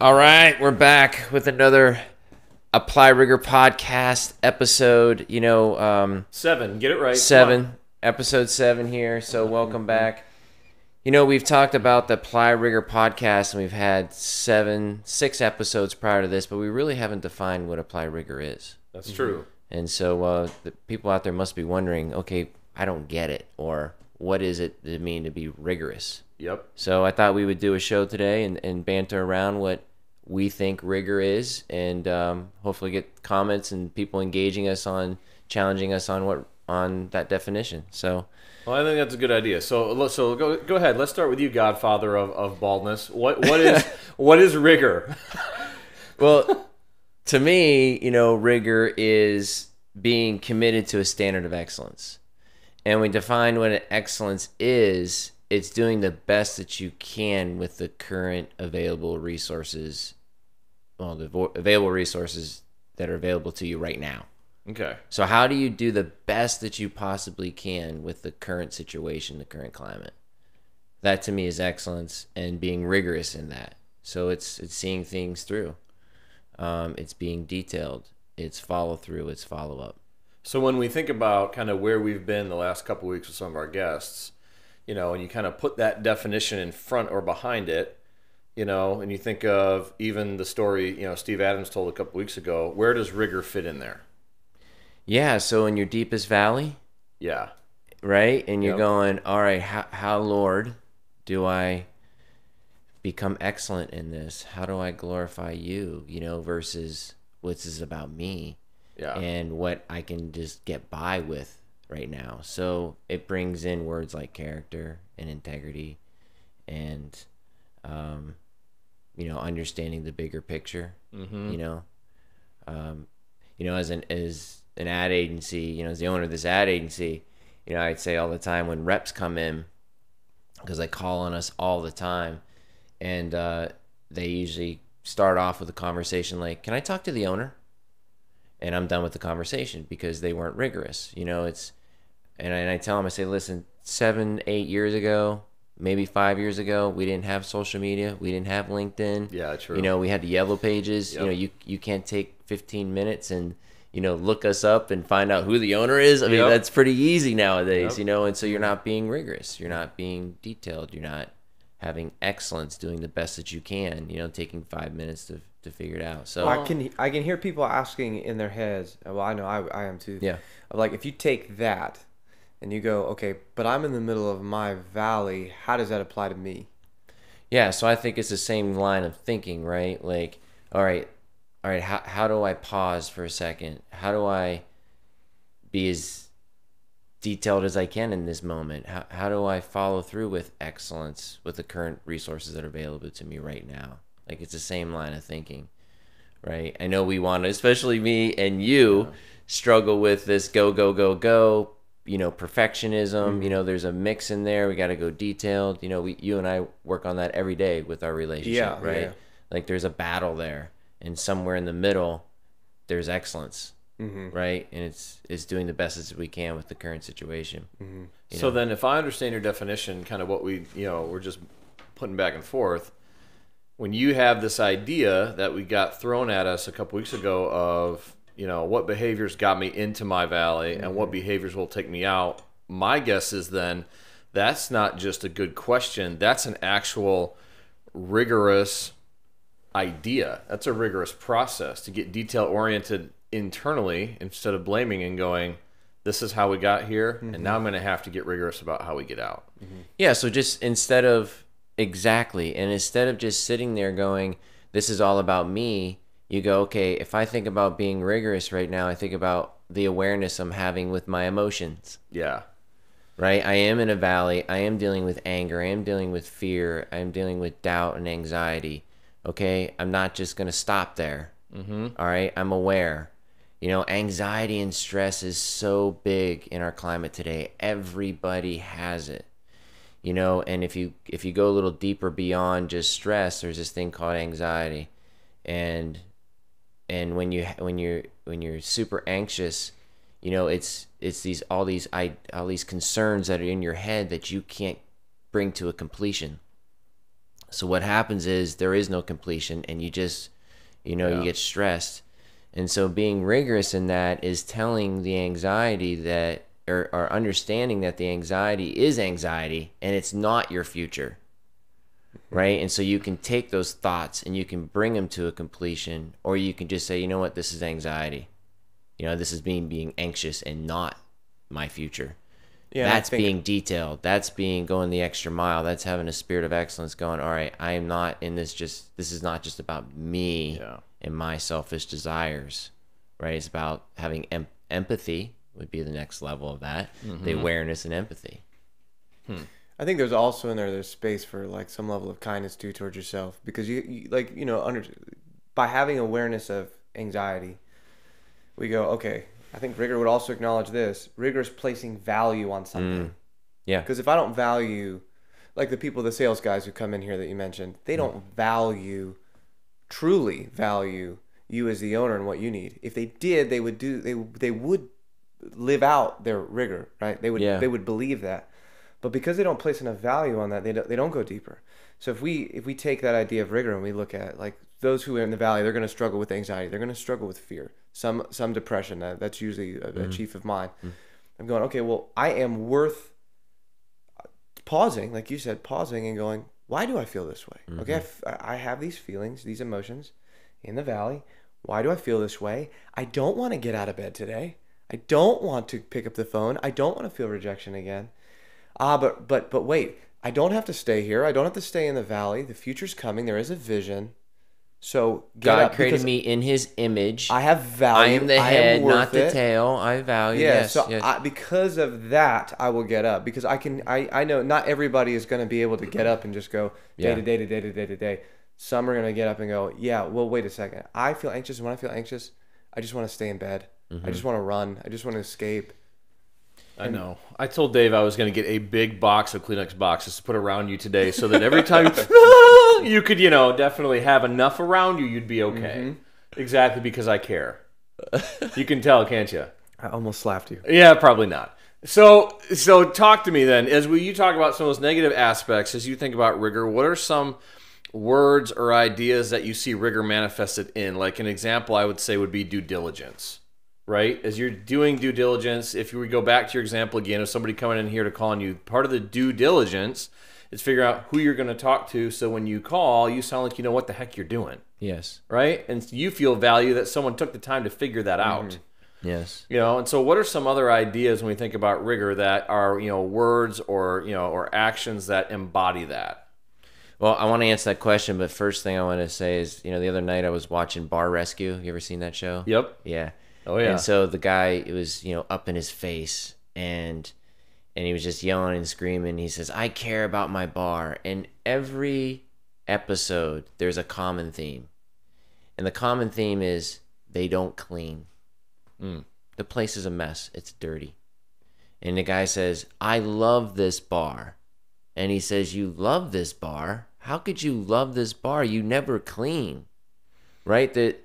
All right, we're back with another Apply Rigor podcast episode. Seven. Get it right. Episode 7 here. So welcome back. We've talked about the Apply Rigor podcast, and we've had 6 episodes prior to this, but we really haven't defined what Apply Rigor is. That's true. And so the people out there must be wondering, okay, I don't get it, or what is it to mean to be rigorous? Yep. So I thought we would do a show today and banter around what we think rigor is, and hopefully get comments and people engaging us on, challenging us on that definition. So, well, I think that's a good idea. So go ahead. Let's start with you, Godfather of baldness. What is rigor? Well, to me, rigor is being committed to a standard of excellence, and we define what an excellence is. It's doing the best that you can with the current available resources, the available resources that are available to you right now. Okay. So how do you do the best that you possibly can with the current situation, the current climate? That to me is excellence, and being rigorous in that. So it's seeing things through. It's being detailed. It's follow through. It's follow up. So when we think about kind of where we've been the last couple of weeks with some of our guests, and you kind of put that definition in front or behind it, and you think of even the story, Steve Adams told a couple weeks ago, where does rigor fit in there? Yeah, so in your deepest valley, yeah, right? And you're going, all right, how, Lord, do I become excellent in this? How do I glorify you, versus what's this about me? Yeah. And what I can just get by with right now. So it brings in words like character and integrity and understanding the bigger picture. As an ad agency, as the owner of this ad agency, I'd say all the time when reps come in, because they call on us all the time, and they usually start off with a conversation like, can I talk to the owner? And I'm done with the conversation because they weren't rigorous. And I tell them, I say, listen, 7, 8 years ago, maybe 5 years ago, we didn't have social media. We didn't have LinkedIn. Yeah, true. We had the yellow pages. Yep. You can't take 15 minutes and, look us up and find out who the owner is. I mean, that's pretty easy nowadays, and so you're not being rigorous. You're not being detailed. You're not having excellence, doing the best that you can, taking 5 minutes to figure it out. So I can hear people asking in their heads, well, I know I am too. Yeah. Like, if you take that and you go, okay, but I'm in the middle of my valley, how does that apply to me? Yeah, so I think it's the same line of thinking, right? Like, all right, how do I pause for a second? How do I be as detailed as I can in this moment? How do I follow through with excellence with the current resources that are available to me right now? Like, it's the same line of thinking, right? I know we want to, especially me and you, struggle with this go, perfectionism. Mm-hmm. There's a mix in there. We got to go detailed. You and I work on that every day with our relationship, right? Yeah. Like, there's a battle there, and somewhere in the middle, there's excellence, right? And it's doing the best as we can with the current situation. So then, if I understand your definition, kind of what we're just putting back and forth. When you have this idea that we got thrown at us a couple weeks ago of, what behaviors got me into my valley and what behaviors will take me out, my guess is then that's not just a good question. That's an actual rigorous idea. That's a rigorous process to get detail-oriented internally instead of blaming and going, this is how we got here, and now I'm going to have to get rigorous about how we get out. Yeah, so just instead of just sitting there going, this is all about me, you go, okay, if I think about being rigorous right now, I think about the awareness I'm having with my emotions. Yeah. Right? I am in a valley. I am dealing with anger. I am dealing with fear. I am dealing with doubt and anxiety. Okay? I'm not just going to stop there. All right? I'm aware. Anxiety and stress is so big in our climate today. Everybody has it. And if you go a little deeper beyond just stress, there's this thing called anxiety, and when you're super anxious, it's all these concerns that are in your head that you can't bring to a completion. So what happens is there is no completion, and you just, you get stressed. And so being rigorous in that is telling the anxiety that, or understanding that the anxiety is anxiety and it's not your future. Right? And so you can take those thoughts and you can bring them to a completion, or you can just say, you know what, this is anxiety. This is being anxious and not my future. Yeah, that's being detailed. That's going the extra mile. That's having a spirit of excellence going, all right, I am not in this this is not just about me and my selfish desires, right? It's about having empathy would be the next level of that, the awareness and empathy. I think there's also there's space for like some level of kindness too towards yourself, because by having awareness of anxiety, we go, okay, I think rigor would also acknowledge this. Rigor is placing value on something. Yeah. Because if I don't value, like the sales guys who come in here that you mentioned, they don't truly value you as the owner and what you need. If they did, they would live out their rigor, right? They would believe that. But because they don't place enough value on that, they don't go deeper. So if we take that idea of rigor and we look at like those who are in the valley, they're going to struggle with anxiety. They're going to struggle with fear, some depression. That's usually a chief of mine. I'm going, okay, well, I am worth pausing, like you said, pausing and going, why do I feel this way? Okay, I have these feelings, these emotions in the valley. Why do I feel this way? I don't want to get out of bed today. I don't want to pick up the phone. I don't want to feel rejection again. But wait, I don't have to stay here. I don't have to stay in the valley. The future's coming. There is a vision. So God created me in His image. I have value. I am the head, not the tail. I value. Yeah. Because of that, I will get up, because I know not everybody is going to be able to get up and just go day to day to day to day to day. Some are going to get up and go, yeah, well, wait a second. I feel anxious. When I feel anxious, I just want to stay in bed. I just want to run. I just want to escape. I know. I told Dave I was going to get a big box of Kleenex boxes to put around you today, so that every time you could, definitely have enough around you, you'd be okay. Exactly, because I care. You can tell, can't you? I almost slapped you. Yeah, probably not. So talk to me then. As you talk about some of those negative aspects, as you think about rigor, what are some words or ideas that you see rigor manifested in? Like an example I would say would be due diligence. Right? As you're doing due diligence, if you would go back to your example again of somebody coming in here to call on you, part of the due diligence is figure out who you're going to talk to, so when you call, you sound like you know what the heck you're doing. Yes. Right? And you feel value that someone took the time to figure that out. Yes. And so what are some other ideas when we think about rigor that are, words or actions that embody that? Well, I want to answer that question, but first thing I want to say is, the other night I was watching Bar Rescue. You ever seen that show? Yep. Yeah. Oh yeah. And so the guy, it was, up in his face, and he was just yelling and screaming. He says, "I care about my bar." And every episode, there's a common theme. And the common theme is they don't clean. The place is a mess. It's dirty. And the guy says, "I love this bar." And he says, "You love this bar? How could you love this bar? You never clean." Right? That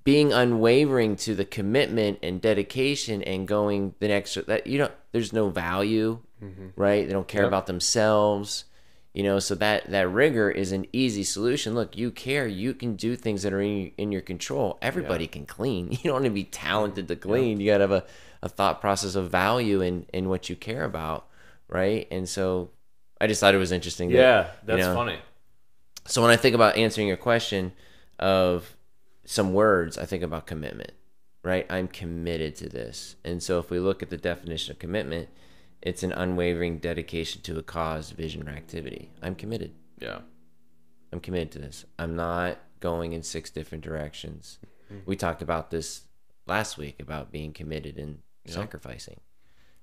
being unwavering to the commitment and dedication and going the next, that there's no value, right? They don't care about themselves, so that rigor is an easy solution. Look, you care, you can do things that are in your control. Everybody can clean. You don't need to be talented to clean. You got to have a thought process of value in what you care about, right? And so I just thought it was interesting. That's funny. So when I think about answering your question of some words, I think about commitment, right? I'm committed to this. And so if we look at the definition of commitment, it's an unwavering dedication to a cause, vision, or activity. I'm committed. Yeah. I'm committed to this. I'm not going in 6 different directions. We talked about this last week about being committed and sacrificing,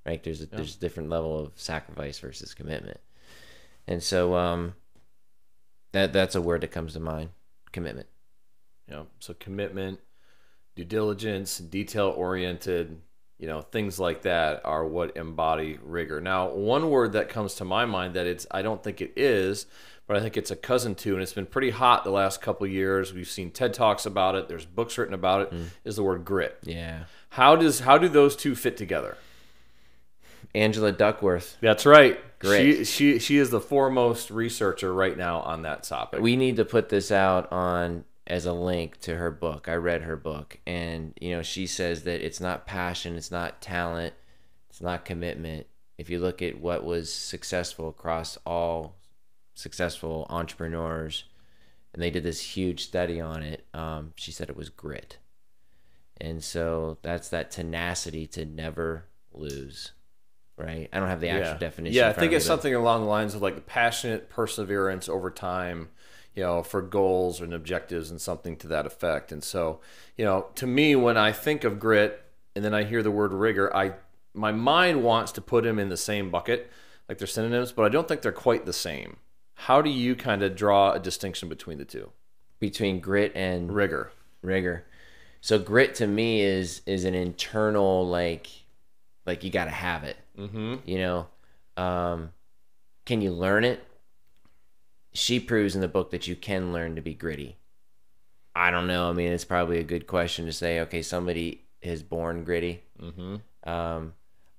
right? There's a different level of sacrifice versus commitment. And so that's a word that comes to mind, commitment. So commitment, due diligence, detail-oriented, things like that are what embody rigor. Now, one word that comes to my mind that I don't think it is, but I think it's a cousin to, and it's been pretty hot the last couple of years. We've seen TED Talks about it. There's books written about it. Is the word grit. Yeah. How do those two fit together? Angela Duckworth. That's right. Grit. She is the foremost researcher right now on that topic. We need to put this out on as a link to her book. I read her book, and she says that it's not passion, it's not talent, it's not commitment. If you look at what was successful across all successful entrepreneurs, and they did this huge study on it, she said it was grit. And so that's that tenacity to never lose, right? I don't have the actual definition. Yeah, I think it's something along the lines of like passionate perseverance over time, for goals and objectives and something to that effect. And so, to me, when I think of grit and then I hear the word rigor, my mind wants to put them in the same bucket, like they're synonyms, but I don't think they're quite the same. How do you kind of draw a distinction between the two? Between grit and rigor. So grit to me is an internal, like you got to have it. Mm-hmm. Can you learn it? She proves in the book that you can learn to be gritty. I don't know. I mean, it's probably a good question to say, okay, somebody is born gritty. Mm-hmm.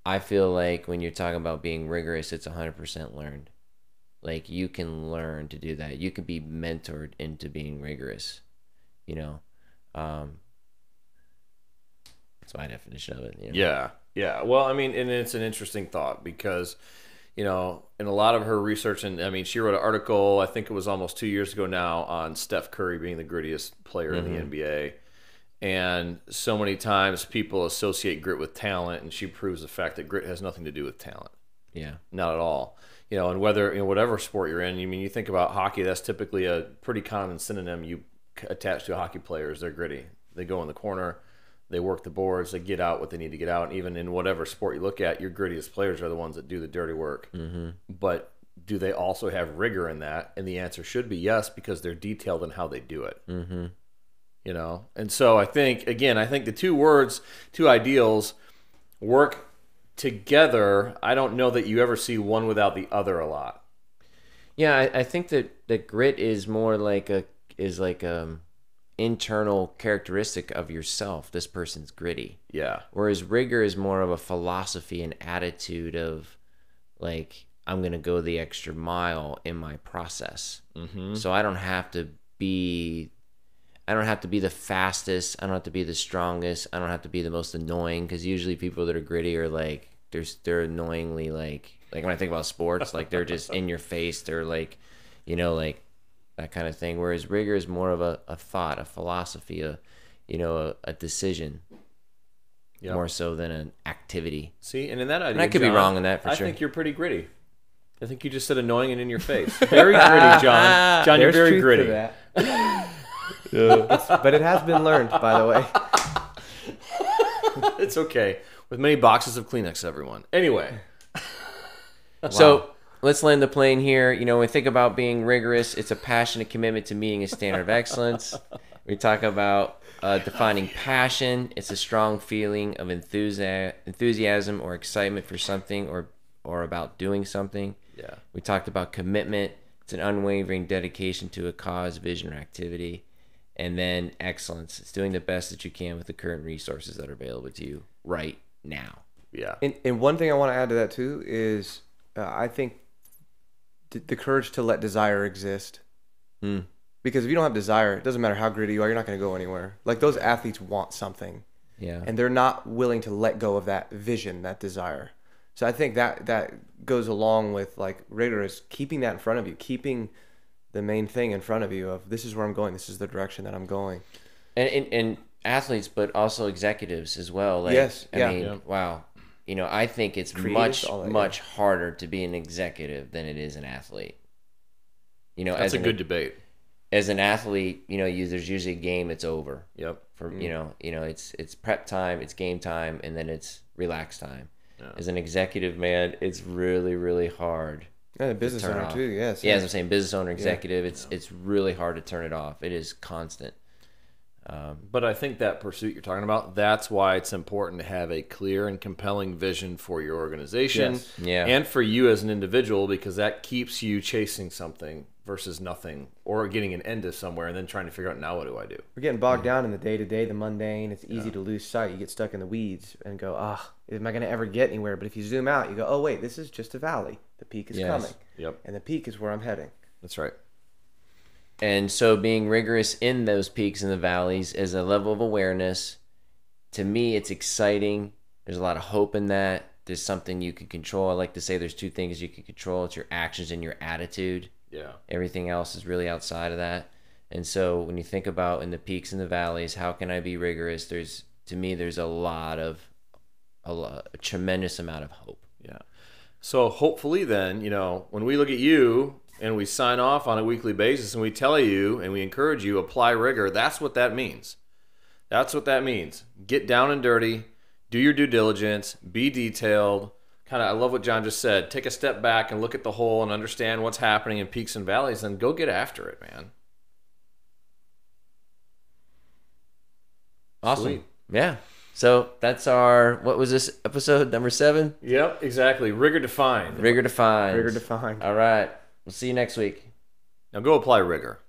I feel like when you're talking about being rigorous, it's 100% learned. Like, you can learn to do that. You can be mentored into being rigorous, That's my definition of it. Yeah. Well, I mean, and it's an interesting thought because, in a lot of her research, and I mean, she wrote an article, I think it was almost 2 years ago now, on Steph Curry being the grittiest player in the NBA. And so many times people associate grit with talent, and she proves the fact that grit has nothing to do with talent. Yeah. Not at all. And whether, whatever sport you're in, you think about hockey, that's typically a pretty common synonym you attach to hockey players. They're gritty. They go in the corner, they work the boards, they get out what they need to get out. And even in whatever sport you look at, your grittiest players are the ones that do the dirty work. Mm-hmm. But do they also have rigor in that? And the answer should be yes, because they're detailed in how they do it. Mm-hmm. And so I think the two ideals work together. I don't know that you ever see one without the other a lot. Yeah, I think that grit is more like internal characteristic of yourself. This person's gritty. Yeah. Whereas rigor is more of a philosophy and attitude of, like, I'm going to go the extra mile in my process. Mm-hmm. So I don't have to be the fastest. I don't have to be the strongest. I don't have to be the most annoying, because usually people that are gritty are like, they're annoyingly like when I think about sports, like they're just in your face. They're like, like that kind of thing. Whereas rigor is more of a thought, a philosophy, a decision, more so than an activity. See, and in that idea, and I could be wrong in that for sure. I think you're pretty gritty. I think you just said annoying and in your face. Very gritty, John. John, you're very gritty. To that. But it has been learned, by the way. It's okay. With many boxes of Kleenex, everyone. Anyway. Wow. So let's land the plane here. When we think about being rigorous, it's a passionate commitment to meeting a standard of excellence. We talk about defining passion. It's a strong feeling of enthusiasm or excitement for something or about doing something. Yeah. We talked about commitment. It's an unwavering dedication to a cause, vision, or activity. And then excellence. It's doing the best that you can with the current resources that are available to you right now. Yeah. And one thing I want to add to that too is I think the courage to let desire exist. Because if you don't have desire, it doesn't matter how gritty you are, you're not going to go anywhere. Like, those athletes want something. Yeah. And they're not willing to let go of that vision, that desire. So I think that goes along with, like, rigorous, keeping that in front of you, keeping the main thing in front of you of, this is where I'm going, this is the direction that I'm going. And athletes, but also executives as well. Like, yes. I mean, wow. I think it's much harder to be an executive than it is an athlete. That's a good debate. As an athlete, there's usually a game, it's over. Yep. It's prep time, it's game time, and then it's relax time. Yeah. As an executive, man, it's really, really hard. And a business owner too, yes. Yeah, as I'm saying, business owner, executive, it's really hard to turn it off. It is constant. But I think that pursuit you're talking about, that's why it's important to have a clear and compelling vision for your organization and for you as an individual, because that keeps you chasing something versus nothing, or getting an end to somewhere and then trying to figure out, now what do I do? We're getting bogged down in the day-to-day, the mundane. It's easy to lose sight. You get stuck in the weeds and go, am I going to ever get anywhere? But if you zoom out, you go, oh, wait, this is just a valley. The peak is coming. Yep. And the peak is where I'm heading. That's right. And so being rigorous in those peaks and the valleys is a level of awareness. To me, it's exciting. There's a lot of hope in that. There's something you can control. I like to say there's two things you can control. It's your actions and your attitude. Yeah. Everything else is really outside of that. And so when you think about in the peaks and the valleys, how can I be rigorous? There's a tremendous amount of hope. Yeah. So hopefully then, when we look at you and we sign off on a weekly basis and we tell you and we encourage you, apply rigor, that's what that means. That's what that means. Get down and dirty, do your due diligence, be detailed. I love what John just said. Take a step back and look at the whole and understand what's happening in peaks and valleys, and go get after it, man. Awesome. Sweet. Yeah. So that's what was this, episode number 7? Yep, exactly. Rigor defined. Rigor defined. Rigor defined. All right. We'll see you next week. Now go apply rigor.